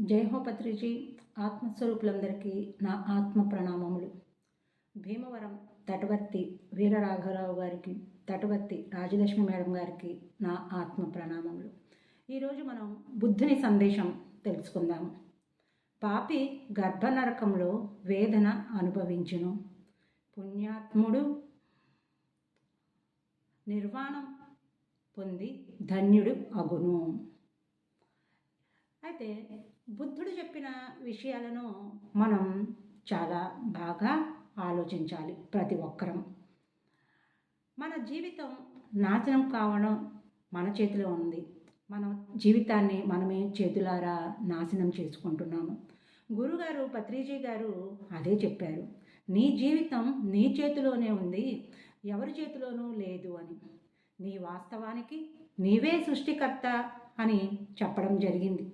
జై హో పత్రిజీ. ఆత్మస్వరూపులందరికీ నా ఆత్మ ప్రణామములు. భీమవరం తటవర్తి వీరరాఘవరావు గారికి, తటవర్తి రాజలక్ష్మి మేడం గారికి నా ఆత్మ ప్రణామములు. ఈరోజు మనం బుద్ధుని సందేశం తెలుసుకుందాము. పాపి గర్భనరకంలో వేదన అనుభవించును, పుణ్యాత్ముడు నిర్వాణం పొంది ధన్యుడు అగును. అయితే బుద్ధుడు చెప్పిన విషయాలను మనం చాలా బాగా ఆలోచించాలి. ప్రతి ఒక్కరం మన జీవితం నాశనం కావడం మన చేతిలో ఉంది. మన జీవితాన్ని మనమే చేతులారా నాశనం చేసుకుంటున్నాము. గురుగారు పత్రిజీ గారు అదే చెప్పారు, నీ జీవితం నీ చేతిలోనే ఉంది, ఎవరి చేతిలోనూ లేదు అని. నీ వాస్తవానికి నీవే సృష్టికర్త అని చెప్పడం జరిగింది.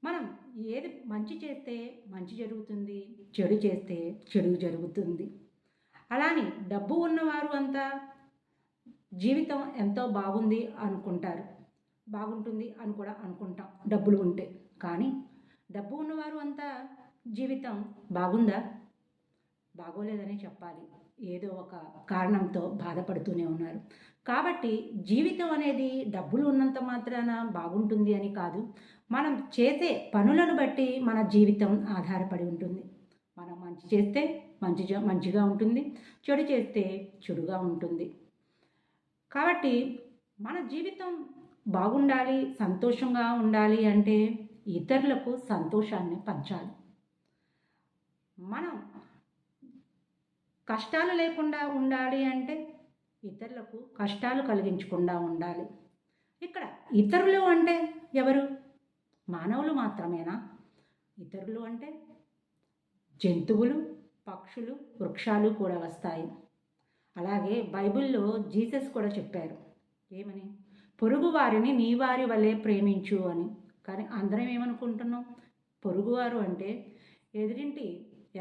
మనం ఏది మంచి చేస్తే మంచి జరుగుతుంది, చెడు చేస్తే చెడు జరుగుతుంది. అలానే డబ్బు ఉన్నవారు అంతా జీవితం ఎంతో బాగుంది అనుకుంటారు, బాగుంటుంది అని కూడా అనుకుంటాం డబ్బులు ఉంటే. కానీ డబ్బు ఉన్నవారు అంతా జీవితం బాగుందా? బాగోలేదనే చెప్పాలి. ఏదో ఒక కారణంతో బాధపడుతూనే ఉన్నారు. కాబట్టి జీవితం అనేది డబ్బులు ఉన్నంత మాత్రాన బాగుంటుంది అని కాదు, మనం చేసే పనులను బట్టి మన జీవితం ఆధారపడి ఉంటుంది. మనం మంచి చేస్తే మంచిగా ఉంటుంది, చెడు చేస్తే చెడుగా ఉంటుంది. కాబట్టి మన జీవితం బాగుండాలి, సంతోషంగా ఉండాలి అంటే ఇతరులకు సంతోషాన్ని పంచాలి. మనం కష్టాలు లేకుండా ఉండాలి అంటే ఇతరులకు కష్టాలు కలిగించకుండా ఉండాలి. ఇక్కడ ఇతరులు అంటే ఎవరు? మానవులు మాత్రమేనా? ఇతరులు అంటే జంతువులు, పక్షులు, వృక్షాలు కూడా వస్తాయి. అలాగే బైబిల్లో జీసస్ కూడా చెప్పారు, ఏమని? పొరుగు వారిని నీ వారి వలె ప్రేమించు అని. కానీ అందరం ఏమనుకుంటున్నాం? పొరుగువారు అంటే ఎదురింటి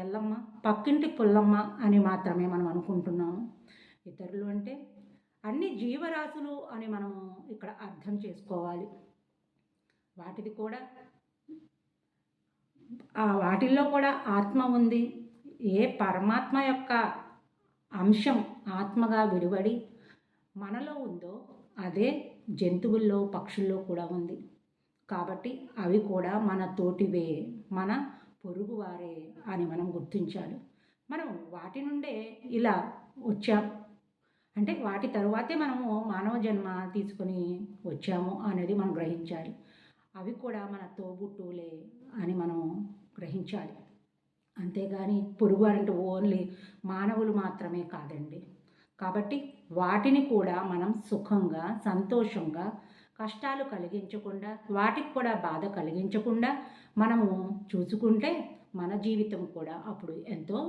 ఎల్లమ్మ, పక్కింటి పుల్లమ్మ అని మాత్రమే మనం అనుకుంటున్నాము. ఇతరులు అంటే అన్ని జీవరాశులు అని మనము ఇక్కడ అర్థం చేసుకోవాలి. వాటిది కూడా వాటిల్లో కూడా ఆత్మ ఉంది. ఏ పరమాత్మ యొక్క అంశం ఆత్మగా విడివడి మనలో ఉందో అదే జంతువుల్లో, పక్షుల్లో కూడా ఉంది. కాబట్టి అవి కూడా మన తోటివే, మన పొరుగువారే అని మనం గుర్తించాలి. మనం వాటి నుండే ఇలా వచ్చాం అంటే వాటి తరువాతే మనము మానవ జన్మ తీసుకొని వచ్చాము అనేది మనం గ్రహించాలి. అవి కూడా మన తోబుట్టువులే అని మనం గ్రహించాలి. అంతేగాని పొరుగువారంటే ఓన్లీ మానవులు మాత్రమే కాదండి. కాబట్టి వాటిని కూడా మనం సుఖంగా, సంతోషంగా, కష్టాలు కలిగించకుండా, వాటికి కూడా బాధ కలిగించకుండా మనము చూసుకుంటే మన జీవితం కూడా అప్పుడు ఎంతో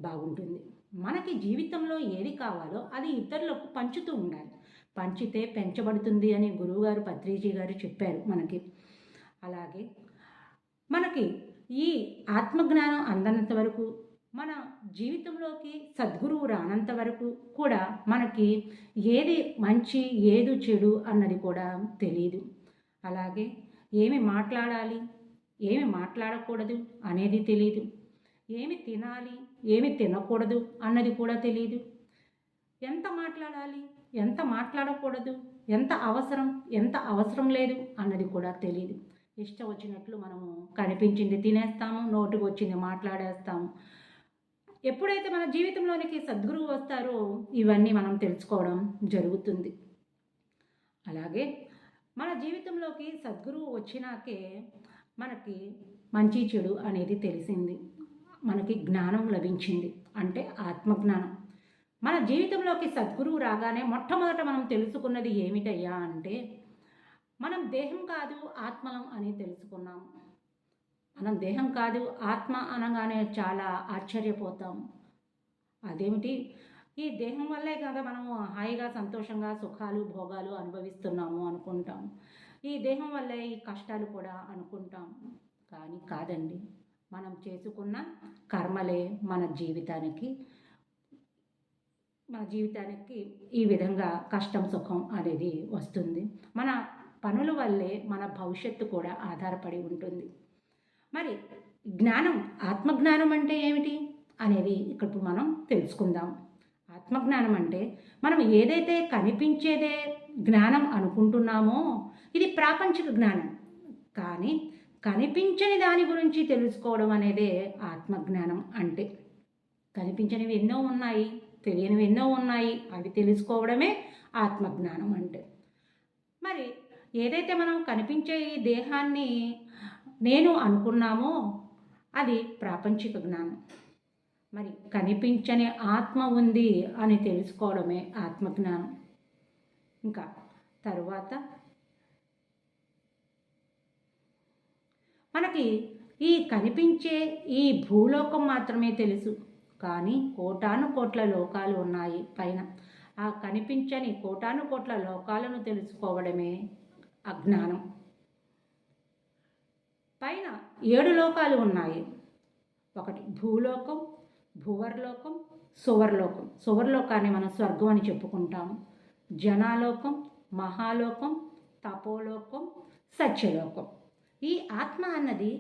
బాగుంటుంది. మనకి జీవితంలో ఏది కావాలో అది ఇతరులకు పంచుతూ ఉండాలి. పంచితే పెంచబడుతుంది అని గురువుగారు పత్రిజీ గారు చెప్పారు మనకి. అలాగే మనకి ఈ ఆత్మజ్ఞానం అందనంత వరకు, మన జీవితంలోకి సద్గురువు రానంత వరకు కూడా మనకి ఏది మంచి ఏది చెడు అన్నది కూడా తెలియదు. అలాగే ఏమి మాట్లాడాలి, ఏమి మాట్లాడకూడదు అనేది తెలియదు. ఏమి తినాలి, ఏమి తినకూడదు అన్నది కూడా తెలియదు. ఎంత మాట్లాడాలి, ఎంత మాట్లాడకూడదు, ఎంత అవసరం లేదు అన్నది కూడా తెలియదు. ఇష్టం వచ్చినట్లు మనము కనిపించింది తినేస్తాము, నోటికి వచ్చింది మాట్లాడేస్తాము. ఎప్పుడైతే మన జీవితంలోనికి సద్గురువు వస్తారో ఇవన్నీ మనం తెలుసుకోవడం జరుగుతుంది. అలాగే మన జీవితంలోకి సద్గురువు వచ్చినాకే మనకి మంచి చెడు అనేది తెలిసింది, మనకి జ్ఞానం లభించింది, అంటే ఆత్మజ్ఞానం. మన జీవితంలోకి సద్గురువు రాగానే మొట్టమొదట మనం తెలుసుకున్నది ఏమిటయ్యా అంటే మనం దేహం కాదు ఆత్మలం అని తెలుసుకున్నాం. మనం దేహం కాదు ఆత్మ అనగానే చాలా ఆశ్చర్యపోతాం. అదేమిటి, ఈ దేహం వల్లే కదా మనము హాయిగా, సంతోషంగా, సుఖాలు, భోగాలు అనుభవిస్తున్నాము అనుకుంటాం. ఈ దేహం వల్లే ఈ కష్టాలు కూడా అనుకుంటాం. కానీ కాదండి, మనం చేసుకున్న కర్మలే మన జీవితానికి ఈ విధంగా కష్టం సుఖం అనేది వస్తుంది. మన పనుల వల్లే మన భవిష్యత్తు కూడా ఆధారపడి ఉంటుంది. మరి జ్ఞానం, ఆత్మజ్ఞానం అంటే ఏమిటి అనేది ఇప్పుడు మనం తెలుసుకుందాం. ఆత్మజ్ఞానం అంటే మనం ఏదైతే కనిపించేదే జ్ఞానం అనుకుంటున్నామో ఇది ప్రాపంచిక జ్ఞానం. కానీ కనిపించని దాని గురించి తెలుసుకోవడం అనేదే ఆత్మజ్ఞానం అంటే. కనిపించనివి ఎన్నో ఉన్నాయి, తెలియనివి ఎన్నో ఉన్నాయి, అవి తెలుసుకోవడమే ఆత్మజ్ఞానం అంటే. మరి ఏదైతే మనం కనిపించే ఈ దేహాన్ని నేను అనుకున్నామో అది ప్రాపంచిక జ్ఞానం. మరి కనిపించని ఆత్మ ఉంది అని తెలుసుకోవడమే ఆత్మజ్ఞానం. ఇంకా తరువాత మనకి ఈ కనిపించే ఈ భూలోకం మాత్రమే తెలుసు, కానీ కోటాను కోట్ల లోకాలు ఉన్నాయి పైన. ఆ కనిపించని కోటాను కోట్ల లోకాలను తెలుసుకోవడమే అజ్ఞానం. పైన 7 లోకాలు ఉన్నాయి. ఒకటి భూలోకం, భువర్లోకం, సువర్లోకం. సువర్లోకాన్ని మనం స్వర్గం అని చెప్పుకుంటాము. జనాలోకం, మహాలోకం, తపోలోకం, సత్యలోకం. ఈ ఆత్మ అన్నది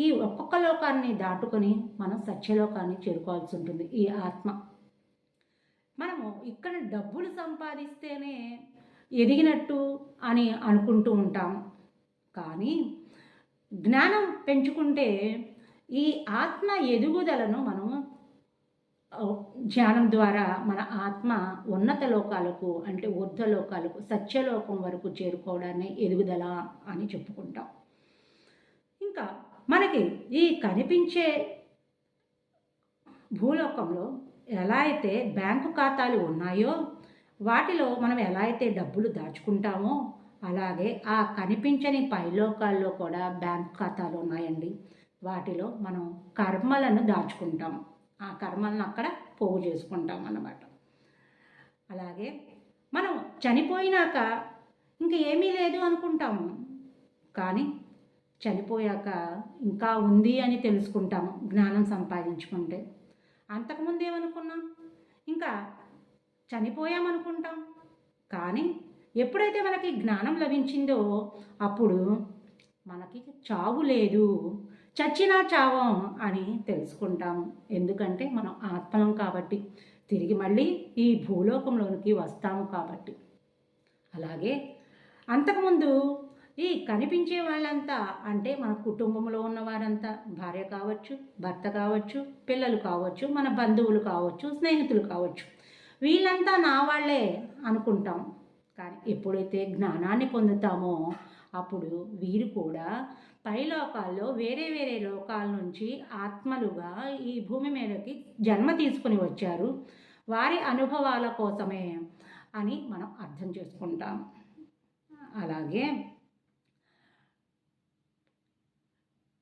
ఈ ఒక్కొక్క లోకాన్ని దాటుకొని మనం సత్యలోకాన్ని చేరుకోవాల్సి ఉంటుంది. ఈ ఆత్మ మనము ఇక్కడ డబ్బులు సంపాదిస్తేనే ఎదిగినట్టు అని అనుకుంటూ ఉంటాము. కానీ జ్ఞానం పెంచుకుంటే ఈ ఆత్మ ఎదుగుదలను మనం ధ్యానం ద్వారా మన ఆత్మ ఉన్నత లోకాలకు అంటే ఊర్ధ్వలోకాలకు సత్యలోకం వరకు చేరుకోవడాన్ని ఎదుగుదల అని చెప్పుకుంటాం. ఇంకా మనకి ఈ కనిపించే భూలోకంలో ఎలా అయితే బ్యాంకు ఖాతాలు ఉన్నాయో వాటిలో మనం ఎలా అయితే డబ్బులు దాచుకుంటామో అలాగే ఆ కనిపించని పైలోకాల్లో కూడా బ్యాంకు ఖాతాలు ఉన్నాయండి. వాటిలో మనం కర్మలను దాచుకుంటాం. ఆ కర్మలను అక్కడ పోగు చేసుకుంటాం అన్నమాట. అలాగే మనం చనిపోయినాక ఇంక ఏమీ లేదు అనుకుంటాము, కానీ చనిపోయాక ఇంకా ఉంది అని తెలుసుకుంటాము జ్ఞానం సంపాదించుకుంటే. అంతకుముందు ఏమనుకున్నాం, ఇంకా చనిపోయామనుకుంటాం. కానీ ఎప్పుడైతే మనకి జ్ఞానం లభించిందో అప్పుడు మనకి చావు లేదు, చచ్చినా చావం అని తెలుసుకుంటాము. ఎందుకంటే మనం ఆత్మలం కాబట్టి, తిరిగి మళ్ళీ ఈ భూలోకంలోనికి వస్తాము కాబట్టి. అలాగే అంతకుముందు ఈ కనిపించే వాళ్ళంతా అంటే మన కుటుంబంలో ఉన్నవారంతా, భార్య కావచ్చు, భర్త కావచ్చు, పిల్లలు కావచ్చు, మన బంధువులు కావచ్చు, స్నేహితులు కావచ్చు, వీళ్ళంతా నా వాళ్ళే అనుకుంటాం. కానీ ఎప్పుడైతే జ్ఞానాన్ని పొందుతామో అప్పుడు వీరు కూడా పైలోకాల్లో వేరే వేరే లోకాల నుంచి ఆత్మలుగా ఈ భూమి మీదకి జన్మ తీసుకుని వచ్చారు, వారి అనుభవాల కోసమే అని మనం అర్థం చేసుకుంటాం. అలాగే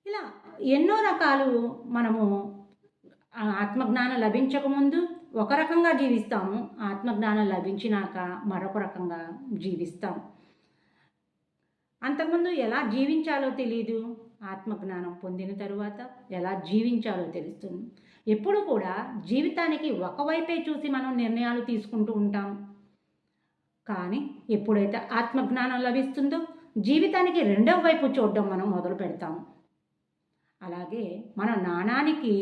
ఇలా ఎన్నో రకాలు మనము ఆత్మజ్ఞానం లభించకముందు ఒక రకంగా జీవిస్తాము, ఆత్మజ్ఞానం లభించినాక మరొక రకంగా జీవిస్తాం. అంతకుముందు ఎలా జీవించాలో తెలియదు, ఆత్మజ్ఞానం పొందిన తరువాత ఎలా జీవించాలో తెలుస్తుంది. ఎప్పుడు కూడా జీవితానికి ఒకవైపే చూసి మనం నిర్ణయాలు తీసుకుంటూ ఉంటాం. కానీ ఎప్పుడైతే ఆత్మజ్ఞానం లభిస్తుందో జీవితానికి రెండవ వైపు చూడడం మనం మొదలు పెడతాము. అలాగే మన నాణానికి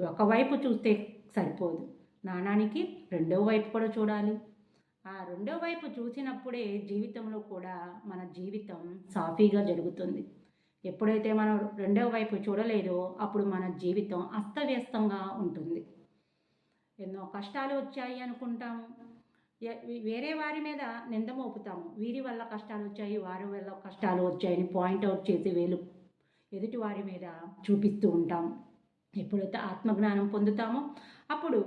ఒకవైపు చూస్తే సరిపోదు, నాణానికి రెండవ వైపు కూడా చూడాలి. ఆ రెండో వైపు చూసినప్పుడే జీవితంలో కూడా మన జీవితం సాఫీగా జరుగుతుంది. ఎప్పుడైతే మనం రెండవ వైపు చూడలేదో అప్పుడు మన జీవితం అస్తవ్యస్తంగా ఉంటుంది. ఎన్నో కష్టాలు వచ్చాయి అనుకుంటాము, వేరే వారి మీద నింద మోపుతాము. వీరి వల్ల కష్టాలు వచ్చాయి, వారి వల్ల కష్టాలు వచ్చాయని పాయింట్అవుట్ చేసి వేలు ఎదుటి వారి మీద చూపిస్తూ ఉంటాము. ఎప్పుడైతే ఆత్మజ్ఞానం పొందుతామో అప్పుడు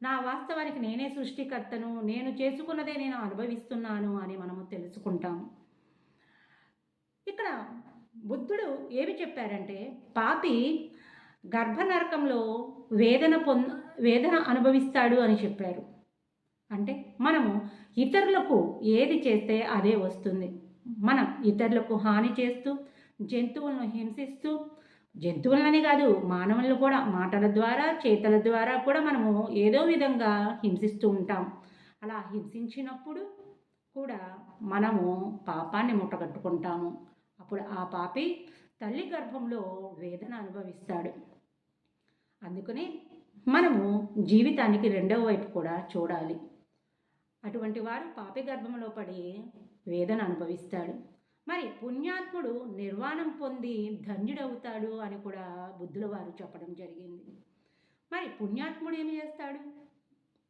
నా వాస్తవానికి నేనే సృష్టికర్తను, నేను చేసుకున్నదే నేను అనుభవిస్తున్నాను అని మనము తెలుసుకుంటాము. ఇక్కడ బుద్ధుడు ఏమి చెప్పారంటే, పాపి గర్భనరకంలో వేదన అనుభవిస్తాడు అని చెప్పారు. అంటే మనము ఇతరులకు ఏది చేస్తే అదే వస్తుంది. మనం ఇతరులకు హాని చేస్తూ, జంతువులను హింసిస్తూ, జంతువులని కాదు మానవులను కూడా మాటల ద్వారా చేతల ద్వారా కూడా మనము ఏదో విధంగా హింసిస్తూ ఉంటాం. అలా హింసించినప్పుడు కూడా మనము పాపాన్ని మూటగట్టుకుంటాము. అప్పుడు ఆ పాపి తల్లి గర్భంలో వేదన అనుభవిస్తాడు. అందుకని మనము జీవితానికి రెండవ వైపు కూడా చూడాలి. అటువంటి వారు పాపి గర్భంలో పడి వేదన అనుభవిస్తాడు. మరి పుణ్యాత్ముడు నిర్వాణం పొంది ధన్యుడవుతాడు అని కూడా బుద్ధుల వారు చెప్పడం జరిగింది. మరి పుణ్యాత్ముడు ఏమి చేస్తాడు?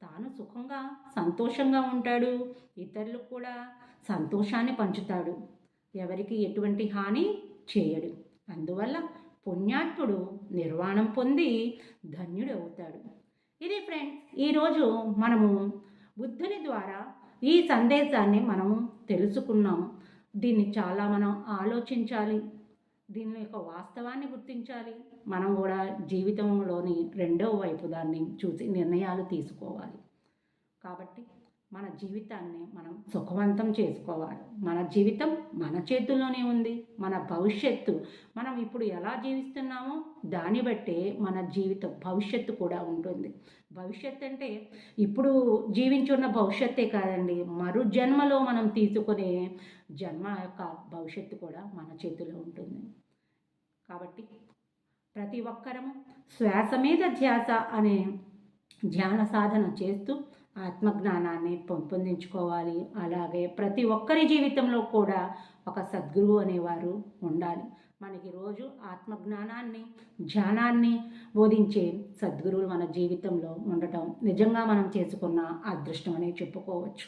తాను సుఖంగా సంతోషంగా ఉంటాడు, ఇతరులకు కూడా సంతోషాన్ని పంచుతాడు, ఎవరికి ఎటువంటి హాని చేయడు. అందువల్ల పుణ్యాత్ముడు నిర్వాణం పొంది ధన్యుడు అవుతాడు. ఇది ఫ్రెండ్స్, ఈరోజు మనము బుద్ధుని ద్వారా ఈ సందేశాన్ని మనం తెలుసుకున్నాము. దీన్ని చాలా మనం ఆలోచించాలి, దీని యొక్క వాస్తవాన్ని గుర్తించాలి. మనం కూడా జీవితంలోని రెండవ వైపు దాన్ని చూసి నిర్ణయాలు తీసుకోవాలి. కాబట్టి మన జీవితాన్ని మనం సుఖవంతం చేసుకోవాలి. మన జీవితం మన చేతుల్లోనే ఉంది. మన భవిష్యత్తు మనం ఇప్పుడు ఎలా జీవిస్తున్నామో దాన్ని బట్టే మన జీవితం భవిష్యత్తు కూడా ఉంటుంది. భవిష్యత్తు అంటే ఇప్పుడు జీవించున్న భవిష్యత్తే కాదండి, మరు జన్మలో మనం తీసుకునే జన్మ యొక్క భవిష్యత్తు కూడా మన చేతిలో ఉంటుంది. కాబట్టి ప్రతి ఒక్కరము శ్వాస మీద ధ్యాస అనే ధ్యాన సాధన చేస్తూ ఆత్మజ్ఞానాన్ని పెంపొందించుకోవాలి. అలాగే ప్రతి ఒక్కరి జీవితంలో కూడా ఒక సద్గురువు అనేవారు ఉండాలి. మనకి రోజు ఆత్మజ్ఞానాన్ని ధ్యానాన్ని బోధించే సద్గురువులు మన జీవితంలో ఉండటం నిజంగా మనం చేసుకున్న అదృష్టం అనే చెప్పుకోవచ్చు.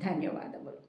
ధన్యవాదములు.